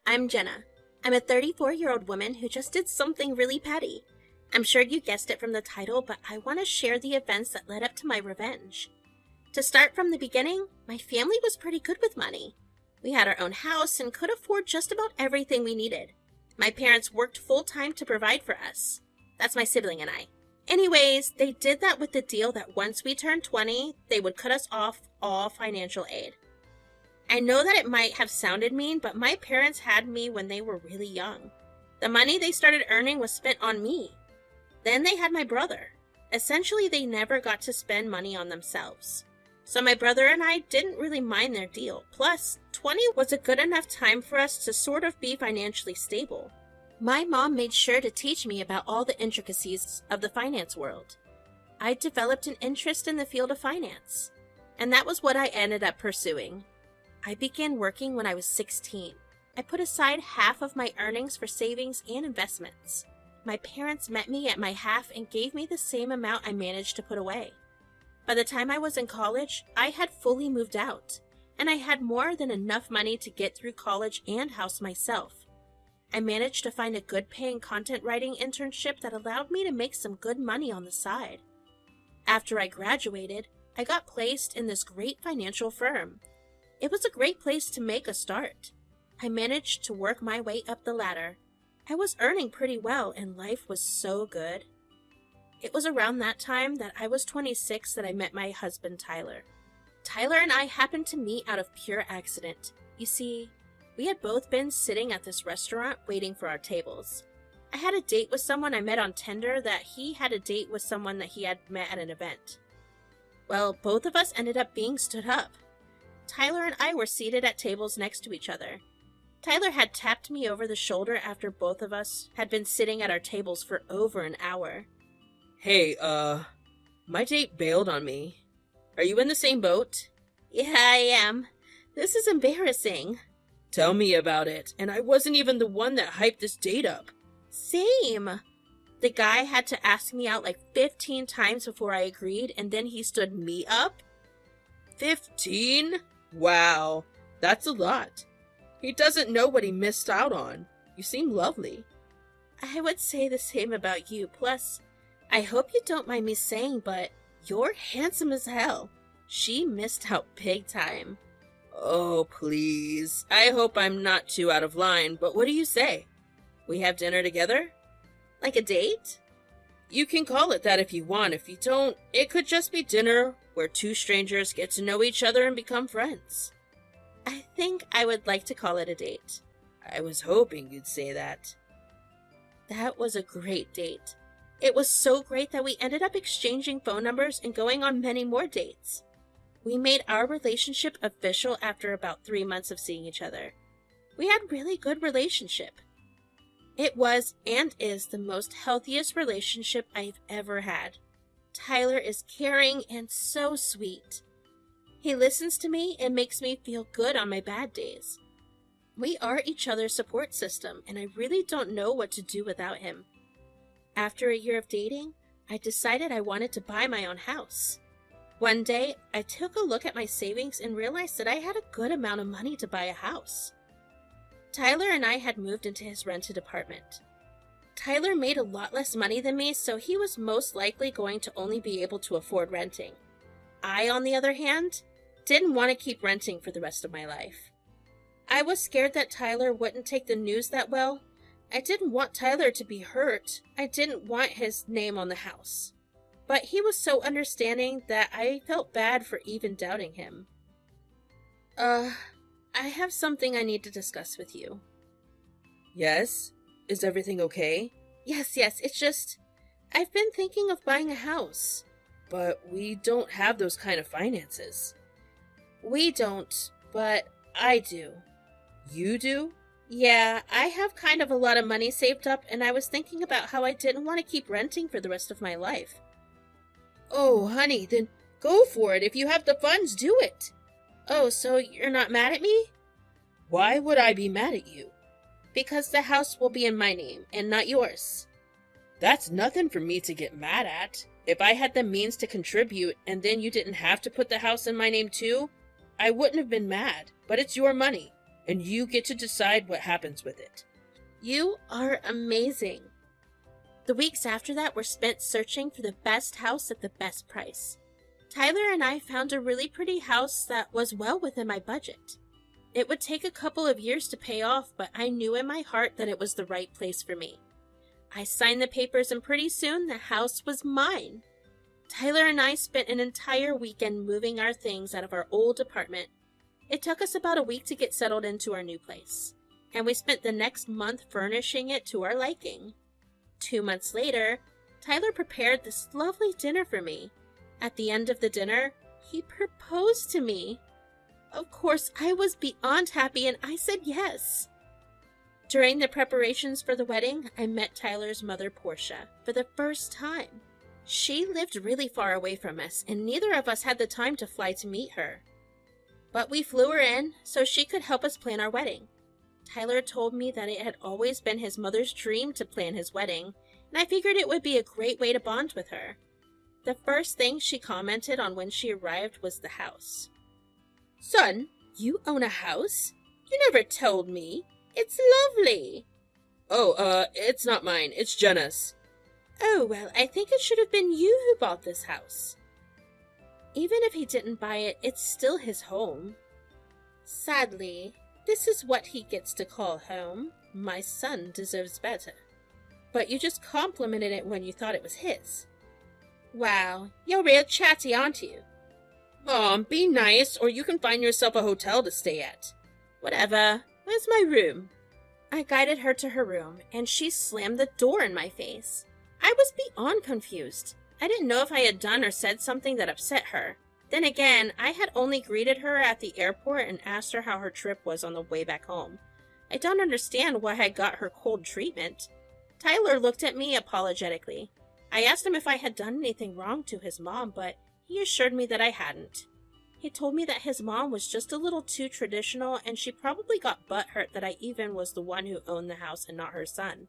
I'm Jenna. I'm a 34-year-old woman who just did something really petty. I'm sure you guessed it from the title, but I want to share the events that led up to my revenge. To start from the beginning, my family was pretty good with money. We had our own house and could afford just about everything we needed. My parents worked full-time to provide for us. That's my sibling and I. Anyways, they did that with the deal that once we turned 20, they would cut us off all financial aid. I know that it might have sounded mean, but my parents had me when they were really young. The money they started earning was spent on me. Then they had my brother. Essentially, they never got to spend money on themselves. So my brother and I didn't really mind their deal. Plus, 20 was a good enough time for us to sort of be financially stable. My mom made sure to teach me about all the intricacies of the finance world. I developed an interest in the field of finance, and that was what I ended up pursuing. I began working when I was 16. I put aside half of my earnings for savings and investments. My parents met me at my half and gave me the same amount I managed to put away. By the time I was in college, I had fully moved out, and I had more than enough money to get through college and house myself. I managed to find a good-paying content writing internship that allowed me to make some good money on the side. After I graduated, I got placed in this great financial firm. It was a great place to make a start. I managed to work my way up the ladder. I was earning pretty well and life was so good. It was around that time that I was 26 that I met my husband, Tyler. Tyler and I happened to meet out of pure accident. You see, we had both been sitting at this restaurant waiting for our tables. I had a date with someone I met on Tinder that he had a date with someone that he had met at an event. Well, both of us ended up being stood up. Tyler and I were seated at tables next to each other. Tyler had tapped me over the shoulder after both of us had been sitting at our tables for over an hour. Hey, my date bailed on me. Are you in the same boat? Yeah, I am. This is embarrassing. Tell me about it, and I wasn't even the one that hyped this date up. Same. The guy had to ask me out like 15 times before I agreed, and then he stood me up. 15? Wow, that's a lot. He doesn't know what he missed out on. You seem lovely. I would say the same about you. Plus, I hope you don't mind me saying, but you're handsome as hell. She missed out big time. Oh, please. I hope I'm not too out of line, but what do you say? We have dinner together? Like a date? You can call it that if you want. If you don't, it could just be dinner where two strangers get to know each other and become friends. I think I would like to call it a date. I was hoping you'd say that. That was a great date. It was so great that we ended up exchanging phone numbers and going on many more dates. We made our relationship official after about 3 months of seeing each other. We had really good relationship. It was and is the most healthiest relationship I've ever had. Tyler is caring and so sweet. He listens to me and makes me feel good on my bad days. We are each other's support system, and I really don't know what to do without him. After a year of dating, I decided I wanted to buy my own house. One day, I took a look at my savings and realized that I had a good amount of money to buy a house. Tyler and I had moved into his rented apartment. Tyler made a lot less money than me, so he was most likely going to only be able to afford renting. I, on the other hand, didn't want to keep renting for the rest of my life. I was scared that Tyler wouldn't take the news that well. I didn't want Tyler to be hurt. I didn't want his name on the house. But he was so understanding that I felt bad for even doubting him. I have something I need to discuss with you. Yes? Is everything okay? Yes, it's just, I've been thinking of buying a house. But we don't have those kind of finances. We don't, but I do. You do? Yeah, I have kind of a lot of money saved up, and I was thinking about how I didn't want to keep renting for the rest of my life. Oh, honey, then go for it. If you have the funds, do it. Oh, so you're not mad at me? Why would I be mad at you? Because the house will be in my name, and not yours. That's nothing for me to get mad at. If I had the means to contribute, and then you didn't have to put the house in my name too, I wouldn't have been mad. But it's your money, and you get to decide what happens with it. You are amazing. The weeks after that were spent searching for the best house at the best price. Tyler and I found a really pretty house that was well within my budget. It would take a couple of years to pay off, but I knew in my heart that it was the right place for me. I signed the papers, and pretty soon the house was mine. Tyler and I spent an entire weekend moving our things out of our old apartment. It took us about a week to get settled into our new place, and we spent the next month furnishing it to our liking. 2 months later, Tyler prepared this lovely dinner for me. At the end of the dinner, he proposed to me. Of course, I was beyond happy, and I said yes. During the preparations for the wedding, I met Tyler's mother, Portia, for the first time. She lived really far away from us, and neither of us had the time to fly to meet her. But we flew her in so she could help us plan our wedding. Tyler told me that it had always been his mother's dream to plan his wedding, and I figured it would be a great way to bond with her. The first thing she commented on when she arrived was the house. "Son, you own a house? You never told me. It's lovely." "Oh, it's not mine. It's Jenna's." "Oh, well, I think it should have been you who bought this house." "Even if he didn't buy it, it's still his home." "Sadly, this is what he gets to call home. My son deserves better." "But you just complimented it when you thought it was his." "Wow, you're real chatty, aren't you?" "Mom, be nice, or you can find yourself a hotel to stay at." "Whatever. Where's my room?" I guided her to her room, and she slammed the door in my face. I was beyond confused. I didn't know if I had done or said something that upset her. Then again, I had only greeted her at the airport and asked her how her trip was on the way back home. I don't understand why I got her cold treatment. Tyler looked at me apologetically. I asked him if I had done anything wrong to his mom, but he assured me that I hadn't. He told me that his mom was just a little too traditional, and she probably got butthurt that I even was the one who owned the house and not her son.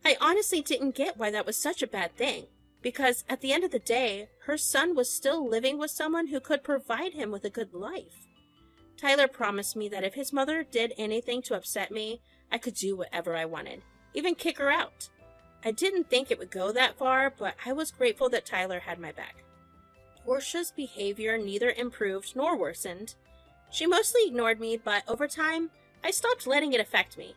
I honestly didn't get why that was such a bad thing, because at the end of the day, her son was still living with someone who could provide him with a good life. Tyler promised me that if his mother did anything to upset me, I could do whatever I wanted, even kick her out. I didn't think it would go that far, but I was grateful that Tyler had my back. Portia's behavior neither improved nor worsened. She mostly ignored me, but over time, I stopped letting it affect me.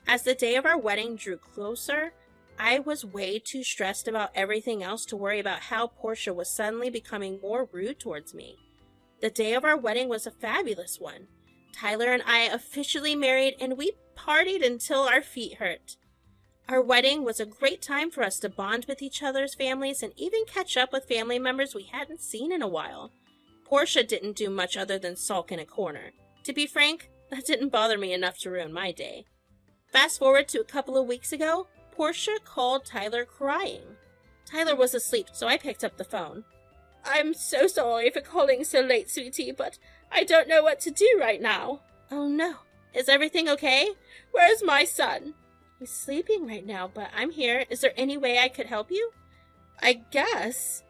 As the day of our wedding drew closer, I was way too stressed about everything else to worry about how Portia was suddenly becoming more rude towards me. The day of our wedding was a fabulous one. Tyler and I officially married, and we partied until our feet hurt. Our wedding was a great time for us to bond with each other's families and even catch up with family members we hadn't seen in a while. Portia didn't do much other than sulk in a corner. To be frank, that didn't bother me enough to ruin my day. Fast forward to a couple of weeks ago, Portia called Tyler crying. Tyler was asleep, so I picked up the phone. "I'm so sorry for calling so late, sweetie, but I don't know what to do right now." "Oh no. Is everything okay? Where's my son?" "He's sleeping right now, but I'm here. Is there any way I could help you?" "I guess.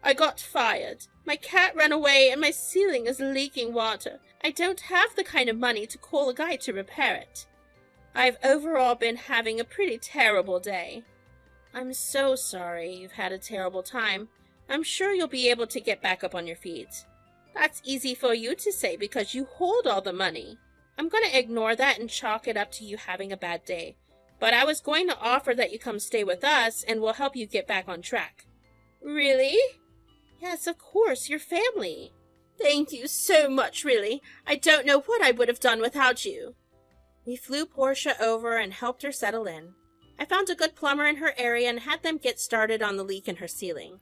I got fired. My cat ran away and my ceiling is leaking water. I don't have the kind of money to call a guy to repair it. I've overall been having a pretty terrible day." "I'm so sorry you've had a terrible time. I'm sure you'll be able to get back up on your feet." "That's easy for you to say because you hold all the money. I'm going to ignore that and chalk it up to you having a bad day. But I was going to offer that you come stay with us and we'll help you get back on track." "Really?" "Yes, of course, your family." "Thank you so much, really. I don't know what I would have done without you." We flew Portia over and helped her settle in. I found a good plumber in her area and had them get started on the leak in her ceiling.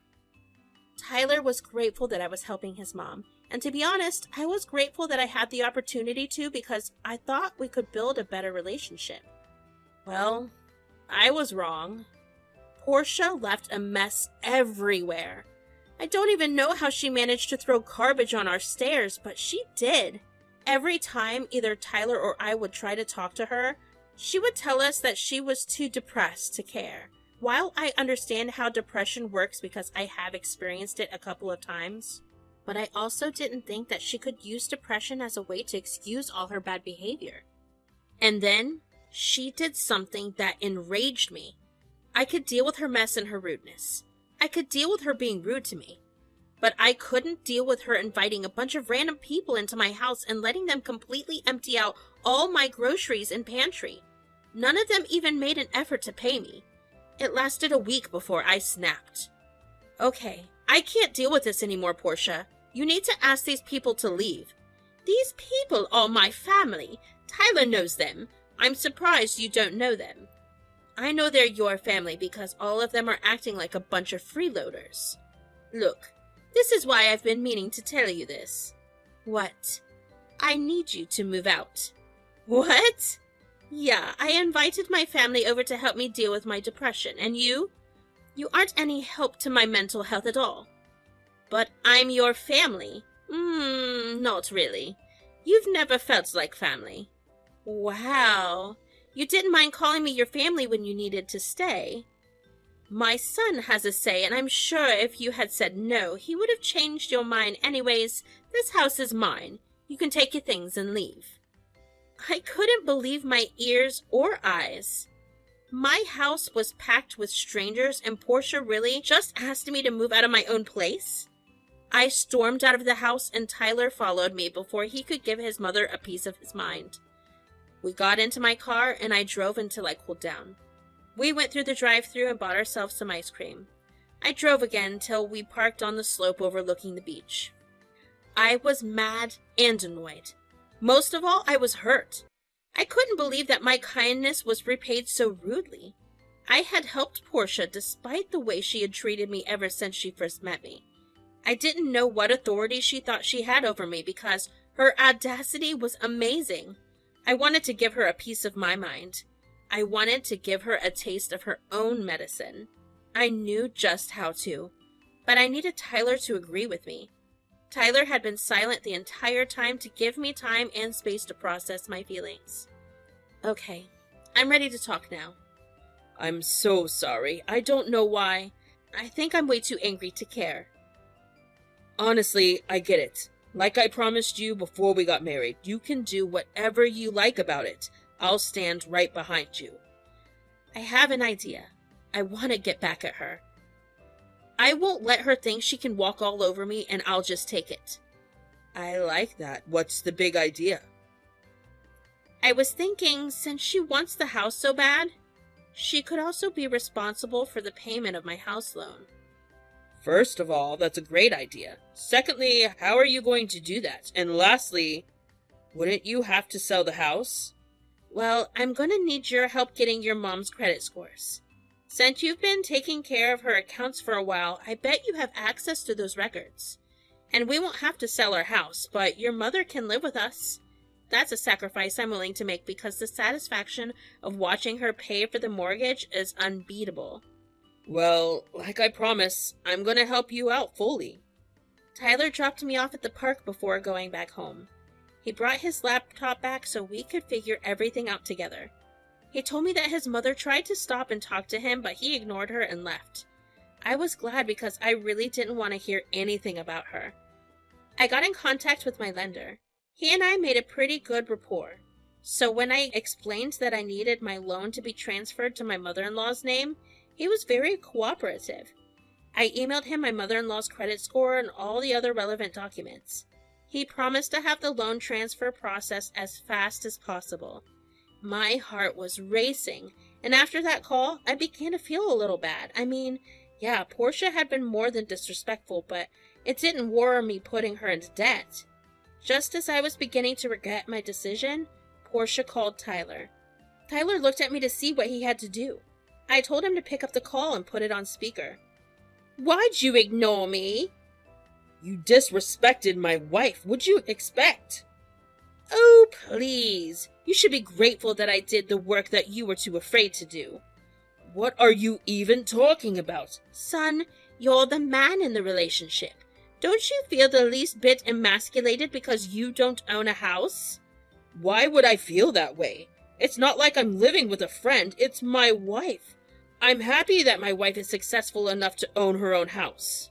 Tyler was grateful that I was helping his mom, and to be honest, I was grateful that I had the opportunity to because I thought we could build a better relationship. Well, I was wrong. Portia left a mess everywhere. I don't even know how she managed to throw garbage on our stairs, but she did. Every time either Tyler or I would try to talk to her, she would tell us that she was too depressed to care. While I understand how depression works because I have experienced it a couple of times, but I also didn't think that she could use depression as a way to excuse all her bad behavior. And then she did something that enraged me. I could deal with her mess and her rudeness. I could deal with her being rude to me. But I couldn't deal with her inviting a bunch of random people into my house and letting them completely empty out all my groceries and pantry. None of them even made an effort to pay me. It lasted a week before I snapped. Okay, I can't deal with this anymore, Portia. You need to ask these people to leave. These people are my family. Tyler knows them. I'm surprised you don't know them. I know they're your family because all of them are acting like a bunch of freeloaders. Look, this is why I've been meaning to tell you this. What? I need you to move out. What? Yeah, I invited my family over to help me deal with my depression, and you? You aren't any help to my mental health at all. But I'm your family. Not really. You've never felt like family. Wow. You didn't mind calling me your family when you needed to stay. My son has a say, and I'm sure if you had said no, he would have changed your mind anyways. This house is mine. You can take your things and leave. I couldn't believe my ears or eyes. My house was packed with strangers, and Portia really just asked me to move out of my own place? I stormed out of the house, and Tyler followed me before he could give his mother a piece of his mind. We got into my car, and I drove until I cooled down. We went through the drive-thru and bought ourselves some ice cream. I drove again till we parked on the slope overlooking the beach. I was mad and annoyed. Most of all, I was hurt. I couldn't believe that my kindness was repaid so rudely. I had helped Portia despite the way she had treated me ever since she first met me. I didn't know what authority she thought she had over me because her audacity was amazing. I wanted to give her a piece of my mind. I wanted to give her a taste of her own medicine. I knew just how to, but I needed Tyler to agree with me. Tyler had been silent the entire time to give me time and space to process my feelings. Okay, I'm ready to talk now. I'm so sorry. I don't know why. I think I'm way too angry to care. Honestly, I get it. Like I promised you before we got married, you can do whatever you like about it. I'll stand right behind you. I have an idea. I want to get back at her. I won't let her think she can walk all over me and I'll just take it. I like that. What's the big idea? I was thinking, since she wants the house so bad, she could also be responsible for the payment of my house loan. First of all, that's a great idea. Secondly, how are you going to do that? And lastly, wouldn't you have to sell the house? Well, I'm going to need your help getting your mom's credit scores. Since you've been taking care of her accounts for a while, I bet you have access to those records. And we won't have to sell our house, but your mother can live with us. That's a sacrifice I'm willing to make because the satisfaction of watching her pay for the mortgage is unbeatable. Well, like I promised, I'm going to help you out fully. Tyler dropped me off at the park before going back home. He brought his laptop back so we could figure everything out together. He told me that his mother tried to stop and talk to him, but he ignored her and left. I was glad because I really didn't want to hear anything about her. I got in contact with my lender. He and I made a pretty good rapport. So when I explained that I needed my loan to be transferred to my mother-in-law's name, he was very cooperative. I emailed him my mother-in-law's credit score and all the other relevant documents. He promised to have the loan transfer processed as fast as possible. My heart was racing, and after that call, I began to feel a little bad. I mean, yeah, Portia had been more than disrespectful, but it didn't warrant me putting her into debt. Just as I was beginning to regret my decision, Portia called Tyler. Tyler looked at me to see what he had to do. I told him to pick up the call and put it on speaker. "Why'd you ignore me?" You disrespected my wife. What'd you expect? Oh, please. You should be grateful that I did the work that you were too afraid to do. What are you even talking about? Son, you're the man in the relationship. Don't you feel the least bit emasculated because you don't own a house? Why would I feel that way? It's not like I'm living with a friend. It's my wife. I'm happy that my wife is successful enough to own her own house.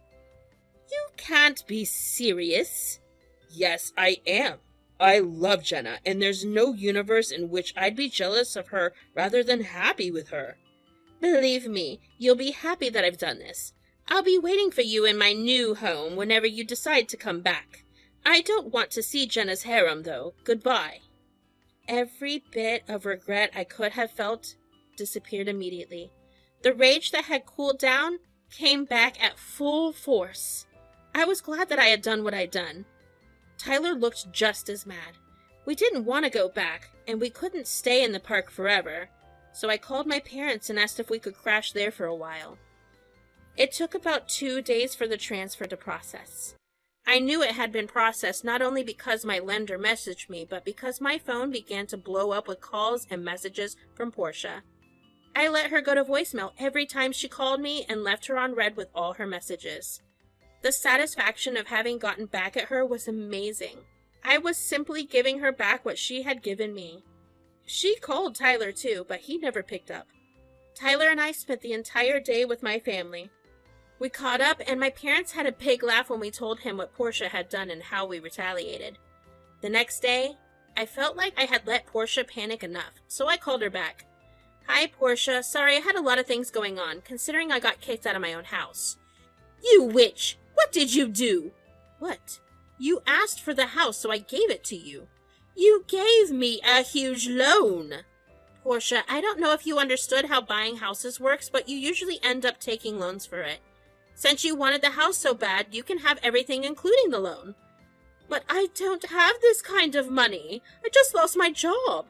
You can't be serious. Yes, I am. I love Jenna, and there's no universe in which I'd be jealous of her rather than happy with her. Believe me, you'll be happy that I've done this. I'll be waiting for you in my new home whenever you decide to come back. I don't want to see Jenna's harem, though. Goodbye. Every bit of regret I could have felt disappeared immediately. The rage that had cooled down came back at full force. I was glad that I had done what I'd done. Tyler looked just as mad. We didn't want to go back, and we couldn't stay in the park forever, so I called my parents and asked if we could crash there for a while. It took about 2 days for the transfer to process. I knew it had been processed not only because my lender messaged me, but because my phone began to blow up with calls and messages from Portia. I let her go to voicemail every time she called me and left her on red with all her messages. The satisfaction of having gotten back at her was amazing. I was simply giving her back what she had given me. She called Tyler too, but he never picked up. Tyler and I spent the entire day with my family. We caught up, and my parents had a big laugh when we told him what Portia had done and how we retaliated. The next day, I felt like I had let Portia panic enough, so I called her back. Hi, Portia. Sorry, I had a lot of things going on, considering I got kicked out of my own house. You witch! What did you do? What? You asked for the house, so I gave it to you. You gave me a huge loan. Portia, I don't know if you understood how buying houses works, but you usually end up taking loans for it. Since you wanted the house so bad, you can have everything including the loan. But I don't have this kind of money. I just lost my job.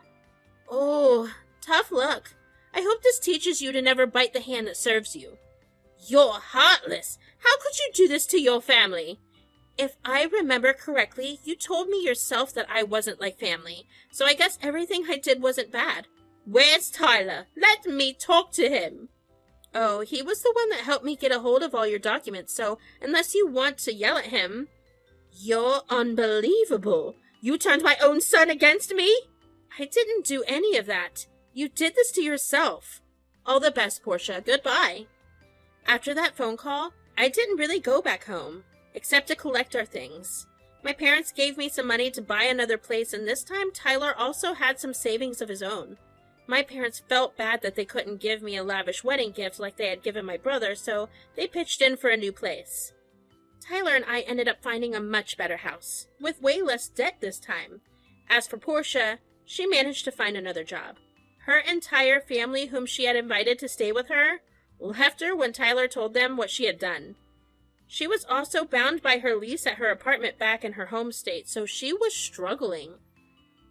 Oh, tough luck. I hope this teaches you to never bite the hand that serves you. You're heartless. How could you do this to your family? If I remember correctly, you told me yourself that I wasn't like family, so I guess everything I did wasn't bad. Where's Tyler? Let me talk to him. Oh, he was the one that helped me get a hold of all your documents, so unless you want to yell at him... You're unbelievable. You turned my own son against me? I didn't do any of that. You did this to yourself. All the best, Portia. Goodbye. After that phone call, I didn't really go back home, except to collect our things. My parents gave me some money to buy another place, and this time Tyler also had some savings of his own. My parents felt bad that they couldn't give me a lavish wedding gift like they had given my brother, so they pitched in for a new place. Tyler and I ended up finding a much better house, with way less debt this time. As for Portia, she managed to find another job. Her entire family, whom she had invited to stay with her, left her when Tyler told them what she had done. She was also bound by her lease at her apartment back in her home state, so she was struggling.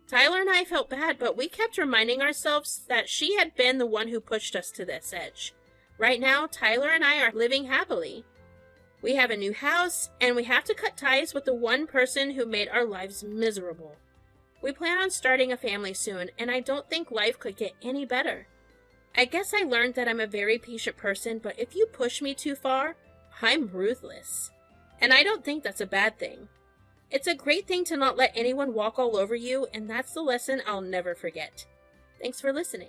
Tyler and I felt bad, but we kept reminding ourselves that she had been the one who pushed us to this edge. Right now, Tyler and I are living happily. We have a new house, and we have to cut ties with the one person who made our lives miserable. We plan on starting a family soon, and I don't think life could get any better. I guess I learned that I'm a very patient person, but if you push me too far, I'm ruthless. And I don't think that's a bad thing. It's a great thing to not let anyone walk all over you, and that's the lesson I'll never forget. Thanks for listening.